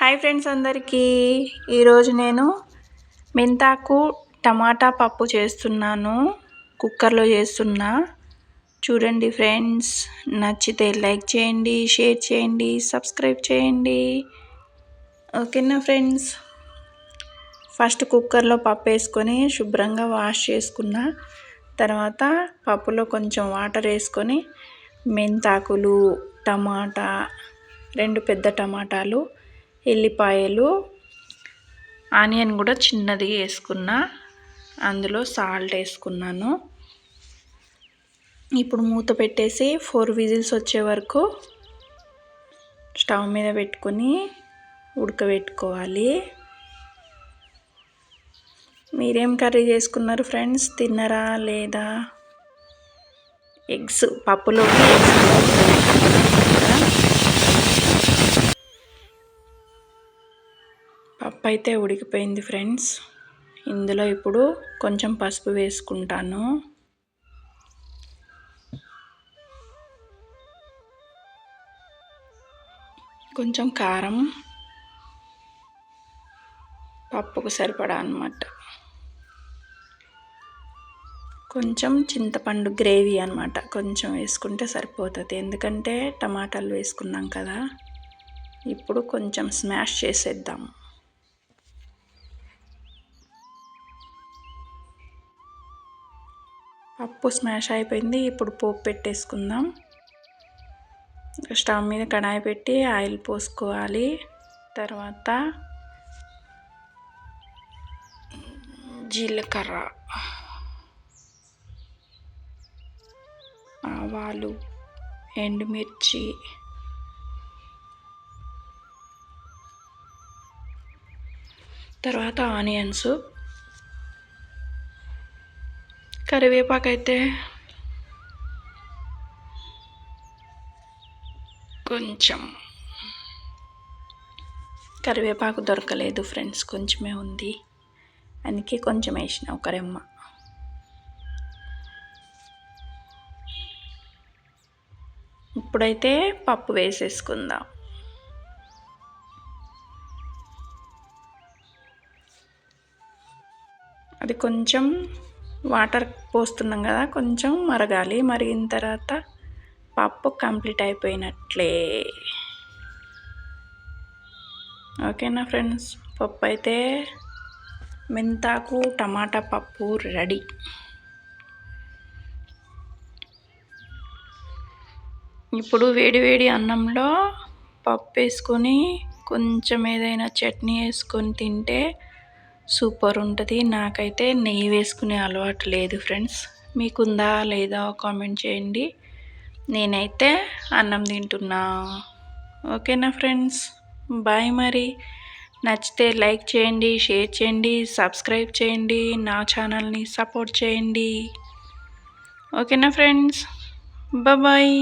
Hi friends అందరికీ. ఈరోజు నేను మెంతాకు టమాటా పప్పు చేస్తున్నాను. కుక్కర్లో చేస్తున్నా. చూడండి ఫ్రెండ్స్, నచ్చితే లైక్ చేయండి, షేర్ చేయండి, సబ్స్క్రైబ్ చేయండి. ఓకేనా ఫ్రెండ్స్. ఫస్ట్ కుక్కర్లో పప్పు వేసుకొని శుభ్రంగా వాష్ చేసుకున్నా. తర్వాత పప్పులో కొంచెం వాటర్ వేసుకొని మెంతాకులు, టమాటా, 2 పెద్ద టమాటాలు, ఎల్లిపాయలు, ఆనియన్ కూడా చిన్నది వేసుకున్నా. అందులో సాల్ట్ వేసుకున్నాను. ఇప్పుడు మూత పెట్టేసి 4 విజిల్స్ వచ్చే వరకు స్టవ్ మీద పెట్టుకొని ఉడకబెట్టుకోవాలి. మీరేం కర్రీ చేసుకున్నారు ఫ్రెండ్స్? తిన్నరా లేదా? ఎగ్స్, పప్పులోకి ఎగ్స్. పప్పు అయితే ఉడికిపోయింది ఫ్రెండ్స్. ఇందులో ఇప్పుడు కొంచెం పసుపు వేసుకుంటాను. కొంచెం కారం, పప్పుకు సరిపడా అన్నమాట. కొంచెం చింతపండు గ్రేవీ అన్నమాట, కొంచెం వేసుకుంటే సరిపోతుంది. ఎందుకంటే టమాటాలు వేసుకున్నాం కదా. ఇప్పుడు కొంచెం స్మాష్ చేసేద్దాం. పప్పు స్మాష్ అయిపోయింది. ఇప్పుడు పోపు పెట్టేసుకుందాం. స్టవ్ మీద కడాయి పెట్టి ఆయిల్ పోసుకోవాలి. తర్వాత జీలకర్ర, ఆవాలు, ఎండుమిర్చి, తర్వాత ఆనియన్స్, కరివేపాకు అయితే కొంచెం, కరివేపాకు దొరకలేదు ఫ్రెండ్స్, కొంచెమే ఉంది, అందుకే కొంచెం వేసిన, ఒక రెమ్మ. ఇప్పుడైతే పప్పు వేసేసుకుందాం. అది కొంచెం వాటర్ పోస్తున్నాం కదా, కొంచెం మరగాలి. మరిగిన తర్వాత పప్పు కంప్లీట్ అయిపోయినట్లే. ఓకేనా ఫ్రెండ్స్. పప్పు అయితే మెంతాకు టమాటా పప్పు రెడీ. ఇప్పుడు వేడి అన్నంలో పప్పు వేసుకొని కొంచెం ఏదైనా చట్నీ వేసుకొని తింటే సూపర్ ఉంటుంది. నాకైతే నెయ్యి వేసుకునే అలవాటు లేదు ఫ్రెండ్స్. మీకుందా లేదా కామెంట్ చేయండి. నేనైతే అన్నం తింటున్నా. ఓకేనా ఫ్రెండ్స్, బాయ్. మరి నచ్చితే లైక్ చేయండి, షేర్ చేయండి, సబ్స్క్రైబ్ చేయండి, నా ఛానల్ని సపోర్ట్ చేయండి. ఓకేనా ఫ్రెండ్స్, బాయ్.